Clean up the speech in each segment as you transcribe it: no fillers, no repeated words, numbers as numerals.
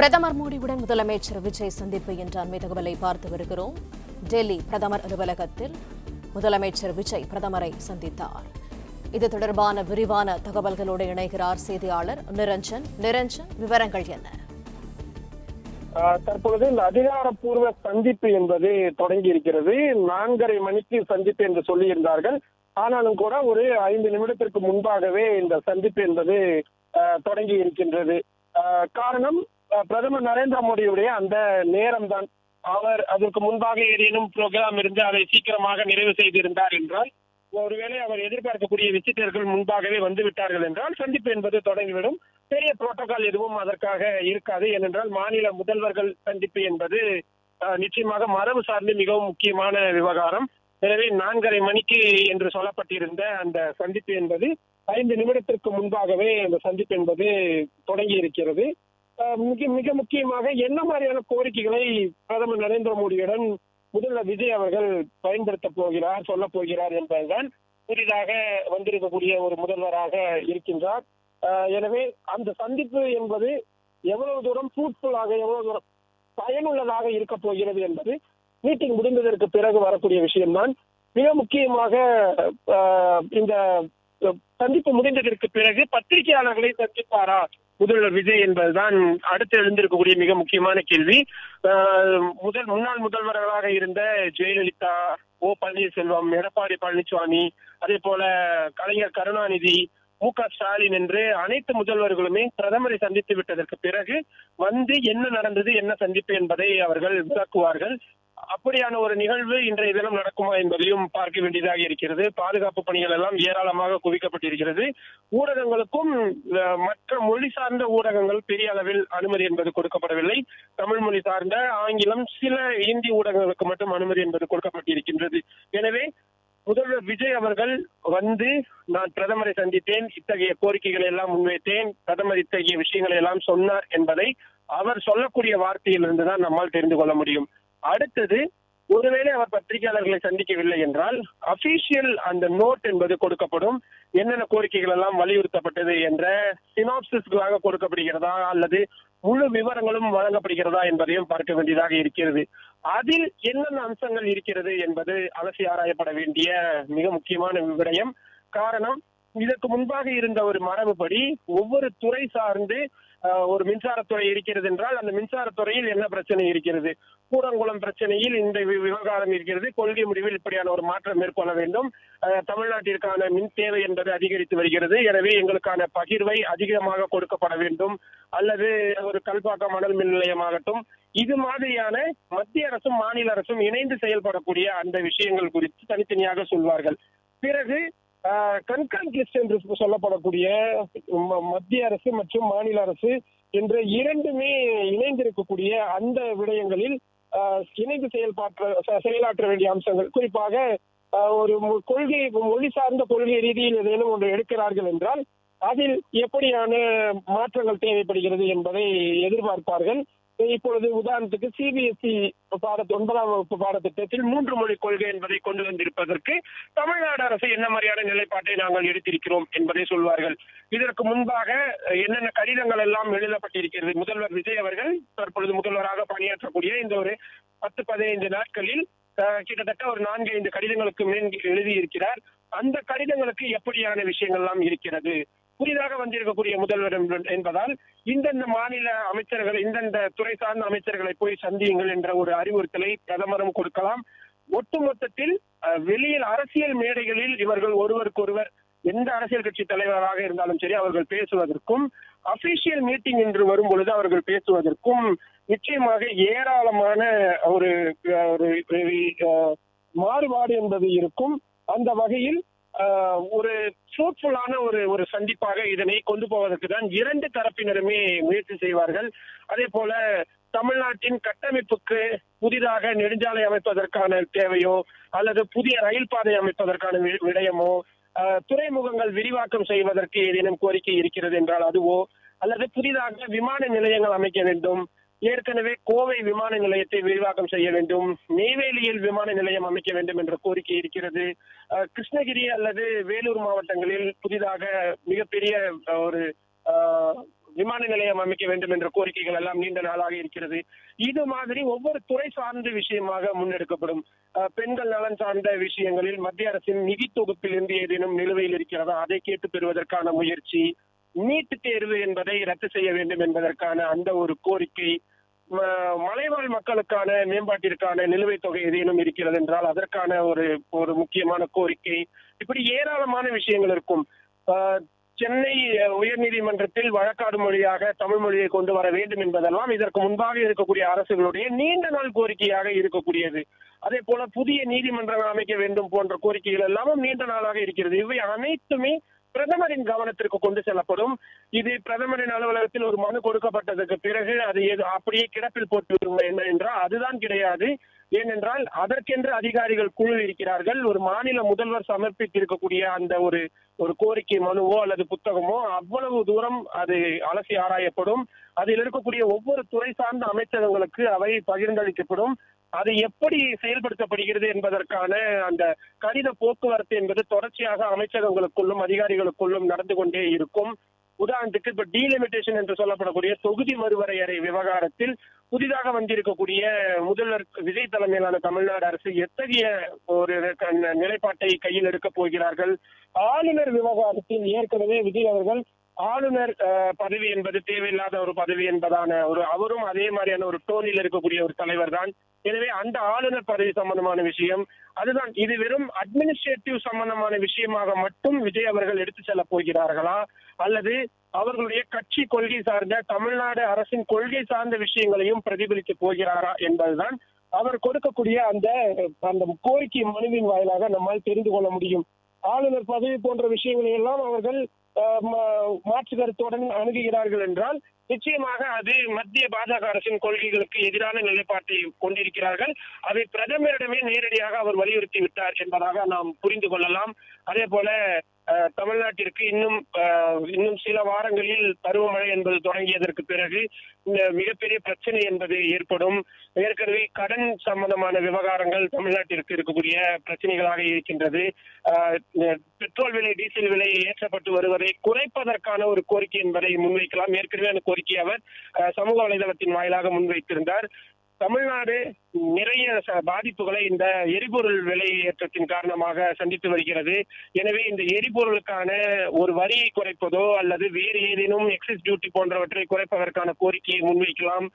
பிரதமர் மோடியுடன் முதலமைச்சர் விஜய் சந்திப்பு என்ற அண்மை தகவலை பார்த்து வருகிறோம். டெல்லி பிரதமர் அலுவலகத்தில் முதலமைச்சர் விஜய் பிரதமரை சந்தித்தார். இது தொடர்பான விரிவான தகவல்களோடு இணைகிறார் செய்தியாளர் நிரஞ்சன். விவரங்கள் என்ன? தற்பொழுது இந்த அதிகாரப்பூர்வ சந்திப்பு என்பது தொடங்கி இருக்கிறது. 4:30 மணிக்கு சந்திப்பு என்று சொல்லியிருந்தார்கள். ஆனாலும் கூட ஒரு 5 நிமிடத்திற்கு முன்பாகவே இந்த சந்திப்பு என்பது தொடங்கி இருக்கின்றது. காரணம், பிரதமர் நரேந்திர மோடியுடைய அந்த நேரம்தான். அவர் அதற்கு முன்பாக ஏதேனும் புரோகிராம் இருந்து அதை சீக்கிரமாக நிறைவு செய்திருந்தார் என்றால், ஒருவேளை அவர் எதிர்பார்க்கக்கூடிய விசிட்டர்கள் முன்பாகவே வந்து விட்டார்கள் என்றால் சந்திப்பு என்பது தொடங்கிவிடும். பெரிய புரோட்டோகால் எதுவும் அதற்காக இருக்காது. ஏனென்றால் மாநில முதல்வர்கள் சந்திப்பு என்பது நிச்சயமாக மரபு சார்ந்து மிகவும் முக்கியமான விவகாரம். எனவே 4:30 மணிக்கு என்று சொல்லப்பட்டிருந்த அந்த சந்திப்பு என்பது 5 நிமிடத்திற்கு முன்பாகவே அந்த சந்திப்பு என்பது தொடங்கி இருக்கிறது. மிக முக்கியமாக என்ன மாதிரியான கோரிக்கைகளை பிரதமர் நரேந்திர மோடியுடன் முதல்வர் விஜய் அவர்கள் பயன்படுத்த போகிறார், சொல்ல போகிறார் என்பதுதான் புதிதாக வந்திருக்கக்கூடிய ஒரு முதல்வராக இருக்கின்றார். எனவே அந்த சந்திப்பு என்பது எவ்வளவு தூரம் ஃப்ரூட்ஃபுல்லாக, எவ்வளவு தூரம் பயனுள்ளதாக இருக்க போகிறது என்பது மீட்டிங் முடிந்ததற்கு பிறகு வரக்கூடிய விஷயம்தான். மிக முக்கியமாக இந்த சந்திப்பு முடிந்ததற்கு பிறகு பத்திரிகையாளர்களை சந்திப்பாரா முதல்வர் விஜய் என்பதுதான் அடுத்து எழுந்திருக்கக்கூடிய மிக முக்கியமான கேள்வி. முன்னாள் முதல்வர்களாக இருந்த ஜெயலலிதா, ஓ பன்னீர்செல்வம், எடப்பாடி பழனிசாமி, அதே போல கலைஞர் கருணாநிதி, மு.க. ஸ்டாலின் என்று அனைத்து முதல்வர்களுமே பிரதமரை சந்தித்து விட்டதற்கு பிறகு வந்து என்ன நடந்தது, என்ன சந்திப்பு என்பதை அவர்கள் விளக்குவார்கள். அப்படியான ஒரு நிகழ்வு இன்றைய தினம் நடக்குமா என்பதையும் பார்க்க வேண்டியதாக இருக்கிறது. பாதுகாப்பு பணிகள் எல்லாம் ஏராளமாக குவிக்கப்பட்டிருக்கிறது. ஊடகங்களுக்கும் மற்ற மொழி சார்ந்த ஊடகங்கள் பெரிய அளவில் அனுமதி என்பது கொடுக்கப்படவில்லை. தமிழ் மொழி சார்ந்த, ஆங்கிலம், சில இந்தி ஊடகங்களுக்கு மட்டும் அனுமதி என்பது கொடுக்கப்பட்டிருக்கின்றது. எனவே முதல்வர் விஜய் அவர்கள் வந்து, நான் பிரதமரை சந்தித்தேன், இத்தகைய கோரிக்கைகளை எல்லாம் முன்வைத்தேன், பிரதமர் இத்தகைய விஷயங்களை எல்லாம் சொன்னார் என்பதை அவர் சொல்லக்கூடிய வார்த்தையிலிருந்து தான் நம்மால் தெரிந்து கொள்ள முடியும். அடுத்தது, ஒருவேளை அவர் பத்திரிகையாளர்களை சந்திக்கவில்லை என்றால் அபிஷியல் அந்த நோட் என்பது கொடுக்கப்படும். என்னென்ன கோரிக்கைகள் எல்லாம் வலியுறுத்தப்பட்டது என்ற சினாப்சிஸ்களாக கொடுக்கப்படுகிறதா அல்லது முழு விவரங்களும் வழங்கப்படுகிறதா என்பதையும் பார்க்க வேண்டியதாக இருக்கிறது. அதில் என்னென்ன அம்சங்கள் இருக்கிறது என்பது அலசி ஆராயப்பட வேண்டிய மிக முக்கியமான விடயம். காரணம், இதற்கு முன்பாக இருந்த ஒரு மரபுப்படி ஒவ்வொரு துறை சார்ந்து ஒரு மின்சாரத்துறை இருக்கிறது என்றால் அந்த மின்சாரத்துறையில் என்ன பிரச்சனை இருக்கிறது, கூடங்குளம் பிரச்சனையில் இந்த விவகாரம் இருக்கிறது, கொள்கை முடிவில் இப்படியான ஒரு மாற்றம் மேற்கொள்ள வேண்டும், தமிழ்நாட்டிற்கான மின் தேவை என்பது அதிகரித்து வருகிறது, எனவே எங்களுக்கான பகிர்வை அதிகமாக கொடுக்கப்பட வேண்டும், அல்லது ஒரு கல்பாக்கம் மணல் மின் நிலையமாகட்டும், இது மாதிரியான மத்திய அரசும் மாநில அரசும் இணைந்து செயல்படக்கூடிய அந்த விஷயங்கள் குறித்து தனித்தனியாக சொல்வார்கள். பிறகு கன்கரண்ட் லிஸ்ட் என்று சொல்லப்படக்கூடிய மத்திய அரசு மற்றும் மாநில அரசு என்ற இரண்டுமே இணைந்திருக்கக்கூடிய அந்த விடயங்களில் இணைந்து செயலாற்ற வேண்டிய அம்சங்கள், குறிப்பாக ஒரு கொள்கை, மொழி சார்ந்த கொள்கை ரீதியில் ஏதேனும் ஒன்று எடுக்கிறார்கள் என்றால் அதில் எப்படியான மாற்றங்கள் தேவைப்படுகிறது என்பதை எதிர்பார்ப்பார்கள். இப்பொழுது உதாரணத்துக்கு சிபிஎஸ்இ 9ஆம் வகுப்பு பாடத்திட்டத்தில் 3 மொழி கொள்கை என்பதை கொண்டு வந்திருப்பதற்கு தமிழ்நாடு அரசு என்ன மாதிரியான நிலைப்பாட்டை நாங்கள் எடுத்திருக்கிறோம் என்பதை சொல்வார்கள். இதற்கு முன்பாக என்னென்ன கடிதங்கள் எல்லாம் எழுதப்பட்டிருக்கிறது, முதல்வர் விஜய் அவர்கள் தற்பொழுது முதல்வராக பணியாற்றக்கூடிய இந்த ஒரு 10-15 நாட்களில் கிட்டத்தட்ட ஒரு 4-5 கடிதங்களுக்கு மேல் எழுதியிருக்கிறார். அந்த கடிதங்களுக்கு எப்படியான விஷயங்கள் எல்லாம் இருக்கிறது, புதிதாக வந்திருக்கக்கூடிய முதல்வர் என்பதால் இந்தந்த மாநில அமைச்சர்கள், இந்தந்த துறை சார்ந்த அமைச்சர்களை போய் சந்தியுங்கள் என்ற ஒரு அறிவுறுத்தலை பிரதமரும் கொடுக்கலாம். ஒட்டுமொத்தத்தில் வெளியில் அரசியல் மேடைகளில் இவர்கள் ஒருவருக்கொருவர், எந்த அரசியல் கட்சி தலைவராக இருந்தாலும் சரி, அவர்கள் பேசுவதற்கும் அபிஷியல் மீட்டிங் என்று வரும் பொழுது அவர்கள் பேசுவதற்கும் நிச்சயமாக ஏராளமான ஒரு மாறுபாடு என்பது இருக்கும். அந்த வகையில் ஒரு ஃப்ரூட்ஃபுல்லான ஒரு சந்திப்பாக இதனை கொண்டு போவதற்கு தான் 2 தரப்பினருமே முயற்சி செய்வார்கள். அதே போல தமிழ்நாட்டின் கட்டமைப்புக்கு புதிதாக நெடுஞ்சாலை அமைப்பதற்கான தேவையோ அல்லது புதிய ரயில் பாதை அமைப்பதற்கான விடயமோ, துறைமுகங்கள் விரிவாக்கம் செய்வதற்கு ஏதேனும் கோரிக்கை இருக்கிறது என்றால் அதுவோ, அல்லது புதிதாக விமான நிலையங்கள் அமைக்க வேண்டும், ஏற்கனவே கோவை விமான நிலையத்தை விரிவாக்கம் செய்ய வேண்டும், நெய்வேலியில் விமான நிலையம் அமைக்க வேண்டும் என்ற கோரிக்கை இருக்கிறது. கிருஷ்ணகிரி அல்லது வேலூர் மாவட்டங்களில் புதிதாக மிகப்பெரிய ஒரு விமான நிலையம் அமைக்க வேண்டும் என்ற கோரிக்கைகள் எல்லாம் நீண்ட நாளாக இருக்கிறது. இது மாதிரி ஒவ்வொரு துறை சார்ந்த விஷயமாக முன்னெடுக்கப்படும். பெண்கள் நலன் சார்ந்த விஷயங்களில் மத்திய அரசின் நிதி தொகுப்பில் இருந்து ஏதேனும் நிலுவையில் இருக்கிறதா அதை கேட்டு பெறுவதற்கான முயற்சி, நீட் தேர்வு என்பதை ரத்து செய்ய வேண்டும் என்பதற்கான அந்த ஒரு கோரிக்கை, மலைவாழ் மக்களுக்கான மேம்பாட்டிற்கான நிலுவைத் தொகை ஏதேனும் இருக்கிறது என்றால் அதற்கான ஒரு முக்கியமான கோரிக்கை, இப்படி ஏராளமான விஷயங்கள் இருக்கும். சென்னை உயர்நீதிமன்றத்தில் வழக்காடு மொழியாக தமிழ் மொழியை கொண்டு வர வேண்டும் என்பதெல்லாம் இதற்கு முன்பாக இருக்கக்கூடிய அரசுகளுடைய நீண்ட நாள் கோரிக்கையாக இருக்கக்கூடியது. அதே போல புதிய நீதிமன்றங்கள் அமைக்க வேண்டும் போன்ற கோரிக்கைகள் எல்லாமும் நீண்ட நாளாக இருக்கிறது. இவை அனைத்துமே பிரதமரின் கவனத்திற்கு கொண்டு செல்லப்படும். இது பிரதமரின் அலுவலகத்தில் ஒரு மனு கொடுக்கப்பட்டதுக்கு பிறகு அது அப்படியே கிடப்பில் போட்டு என்ன என்றால் அதுதான் கிடையாது. ஏனென்றால் அதற்கென்று அதிகாரிகள் குழு இருக்கிறார்கள். ஒரு மாநில முதல்வர் சமர்ப்பித்திருக்கக்கூடிய அந்த ஒரு கோரிக்கை மனுவோ அல்லது புத்தகமோ அவ்வளவு தூரம் அது அலசி ஆராயப்படும். அதில் இருக்கக்கூடிய ஒவ்வொரு துறை சார்ந்த அமைச்சகங்களுக்கு அவை பகிர்ந்தளிக்கப்படும். அது எப்படி செயல்படுத்தப்படுகிறது என்பதற்கான அந்த கடித போக்குவரத்து என்பது தொடர்ச்சியாக அமைச்சகங்களுக்குள்ளும் அதிகாரிகளுக்குள்ளும் நடந்து கொண்டே இருக்கும். உதாரணத்துக்கு இப்ப டீலிமிட்டேஷன் என்று சொல்லப்படக்கூடிய தொகுதி மறுவரையறை விவகாரத்தில் புதிதாக வந்திருக்கக்கூடிய முதல்வர் விஜய் தலைமையிலான தமிழ்நாடு அரசு எத்தகைய ஒரு நிலைப்பாட்டை கையில் எடுக்க போகிறார்கள்? ஆளுநர் விவகாரத்தில் ஏற்கனவே விஜய் அவர்கள் ஆளுநர் பதவி என்பது தேவையில்லாத ஒரு பதவி என்பதான அவரும் அதே மாதிரியான ஒரு டோனில் இருக்கக்கூடிய ஒரு தலைவர் தான். எனவே அந்த ஆளுநர் பதவி சம்பந்தமான விஷயம் அதுதான். இது வெறும் அட்மினிஸ்ட்ரேட்டிவ் சம்பந்தமான விஷயமாக மட்டும் விஜய் அவர்கள் எடுத்து செல்ல போகிறார்களா, அல்லது அவர்களுடைய கட்சி கொள்கை சார்ந்த தமிழ்நாடு அரசின் கொள்கை சார்ந்த விஷயங்களையும் பிரதிபலிக்க போகிறாரா என்பதுதான் அவர் கொடுக்கக்கூடிய அந்த கோரிக்கை மனுவின் வாயிலாக நம்மால் தெரிந்து கொள்ள முடியும். ஆளுநர் பதவி போன்ற விஷயங்களை எல்லாம் அவர்கள் மாற்று கருத்துடன் அணுகுகிறார்கள் என்றால் நிச்சயமாக அது மத்திய பாஜக அரசின் கொள்கைகளுக்கு எதிரான நிலைப்பாட்டை கொண்டிருக்கிறார்கள். அதை பிரதமரிடமே நேரடியாக அவர் வலியுறுத்தி விட்டார் என்பதாக நாம் புரிந்து கொள்ளலாம். அதே போல தமிழ்நாட்டிற்கு இன்னும் சில வாரங்களில் பருவமழை என்பது தொடங்கியதற்கு பிறகு இந்த மிகப்பெரிய பிரச்சனை என்பது ஏற்படும். ஏற்கனவே கடன் சம்பந்தமான விவகாரங்கள் தமிழ்நாட்டிற்கு இருக்கக்கூடிய பிரச்சனைகளாக இருக்கின்றது. பெட்ரோல் விலை, டீசல் விலை ஏற்றப்பட்டு வருவதை குறைப்பதற்கான ஒரு கோரிக்கை என்பதை முன்வைக்கலாம். ஏற்கனவே அந்த கோரிக்கை அவர் சமூக வலைதளத்தின் வாயிலாக முன்வைத்திருந்தார். தமிழ்நாடு நிறைய பாதிப்புகளை இந்த எரிபொருள் விலை ஏற்றத்தின் காரணமாக சந்தித்து வருகிறது. எனவே இந்த எரிபொருளுக்கான ஒரு வரியை குறைப்பதோ அல்லது வேறு ஏதேனும் எக்ஸைஸ் டியூட்டி போன்றவற்றை குறைப்பதற்கான கோரிக்கையை முன்வைக்கலாம்.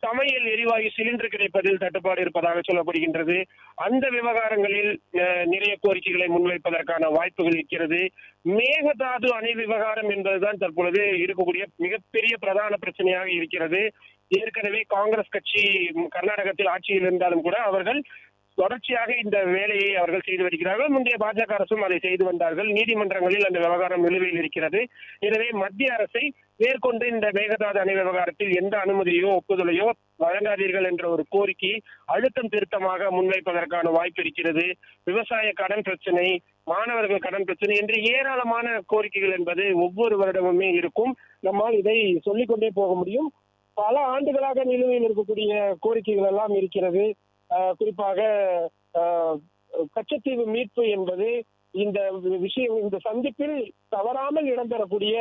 சமையல் எரிவாயு சிலிண்டர் கிடைப்பதில் தட்டுப்பாடு இருப்பதாக சொல்லப்படுகின்றது. அந்த விவகாரங்களில் நிறைய கோரிக்கைகளை முன்வைப்பதற்கான வாய்ப்புகள் இருக்கிறது. மேகதாது அணை விவகாரம் என்பதுதான் தற்பொழுது இருக்கக்கூடிய மிகப்பெரிய பிரதான பிரச்சனையாக இருக்கிறது. ஏற்கனவே காங்கிரஸ் கட்சி கர்நாடகத்தில் ஆட்சியில் இருந்தாலும் கூட அவர்கள் தொடர்ச்சியாக இந்த வேலையை அவர்கள் செய்து வருகிறார்கள். முந்தைய பாஜக அரசும் அதை செய்து வந்தார்கள். நீதிமன்றங்களில் அந்த விவகாரம் நிலுவையில் இருக்கிறது. எனவே மத்திய அரசை மேற்கொண்டு இந்த மேகதாது அணை விவகாரத்தில் எந்த அனுமதியோ ஒப்புதலையோ வழங்காதீர்கள் என்ற ஒரு கோரிக்கை அழுத்தம் திருத்தமாக முன்வைப்பதற்கான வாய்ப்பு இருக்கிறது. விவசாய கடன் பிரச்சனை, மாணவர்கள் கடன் பிரச்சனை என்று ஏராளமான கோரிக்கைகள் என்பது ஒவ்வொரு வருடமுமே இருக்கும். நம்மால் இதை சொல்லிக்கொண்டே போக முடியும். பல ஆண்டுகளாக நிலுவையில் இருக்கக்கூடிய கோரிக்கைகள் எல்லாம் இருக்கிறது. குறிப்பாக கச்சத்தீவு மீட்பு என்பது இந்த விஷயம் இந்த சந்திப்பில் தவறாமல் இடம்பெறக்கூடிய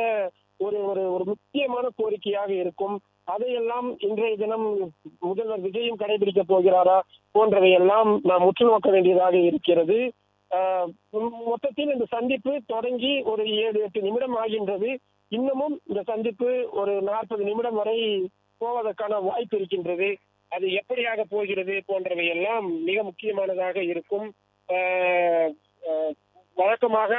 ஒரு முக்கியமான கோரிக்கையாக இருக்கும். அதையெல்லாம் இன்றைய தினம் முதல்வர் விஜயும் கடைபிடிக்க போகிறாரா போன்றவையெல்லாம் நாம் உற்று நோக்க வேண்டியதாக இருக்கிறது. மொத்தத்தில் இந்த சந்திப்பு தொடங்கி ஒரு 7-8 நிமிடம் ஆகின்றது. இன்னமும் இந்த சந்திப்பு ஒரு 40 நிமிடம் வரை போவதற்கான வாய்ப்பு இருக்கின்றது. அது எப்படியாக போகிறது போன்றவை எல்லாம் மிக முக்கியமானதாக இருக்கும். வழக்கமாக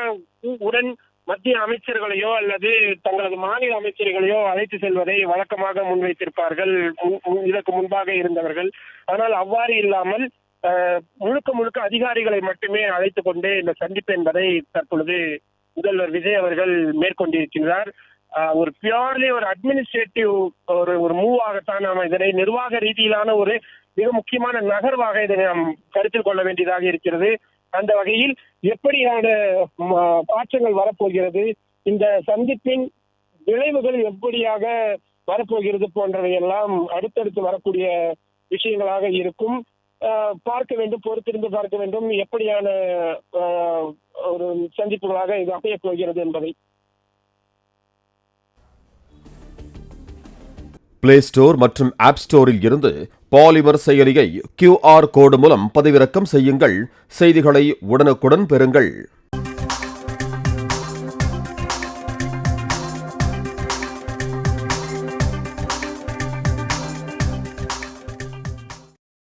உடன் மத்திய அமைச்சர்களையோ அல்லது தங்களது மாநில அமைச்சர்களையோ அழைத்து செல்வதை வழக்கமாக முன்வைத்திருப்பார்கள் இதற்கு முன்பாக இருந்தவர்கள். ஆனால் அவ்வாறு இல்லாமல் முழுக்க அதிகாரிகளை மட்டுமே அழைத்து கொண்டு இந்த சந்திப்பு என்பதை தற்பொழுது முதல்வர் விஜய் அவர்கள் மேற்கொண்டிருக்கிறார். ஒரு பியூர்லி ஒரு அட்மினிஸ்ட்ரேட்டிவ் ஒரு மூவாகத்தான் நாம் இதனை நிர்வாக ரீதியிலான ஒரு மிக முக்கியமான நகர்வாக இதனை நாம் கருத்தில் கொள்ள வேண்டியதாக இருக்கிறது. அந்த வகையில் எப்படியான மாற்றங்கள் வரப்போகிறது, இந்த சந்திப்பின் விளைவுகள் எப்படியாக வரப்போகிறது போன்றவை எல்லாம் அடுத்தடுத்து வரக்கூடிய விஷயங்களாக இருக்கும். பார்க்க வேண்டும், பொறுத்திருந்து பார்க்க வேண்டும் எப்படியான ஒரு சந்திப்புகளாக இது அமையப் போகிறது என்பதை. பிளே ஸ்டோர் மற்றும் ஆப் ஸ்டோரில் இருந்து பாலிமர் செயலியை QR கோடு மூலம் பதிவிறக்கம் செய்யுங்கள். செய்திகளை உடனுக்குடன் பெறுங்கள்.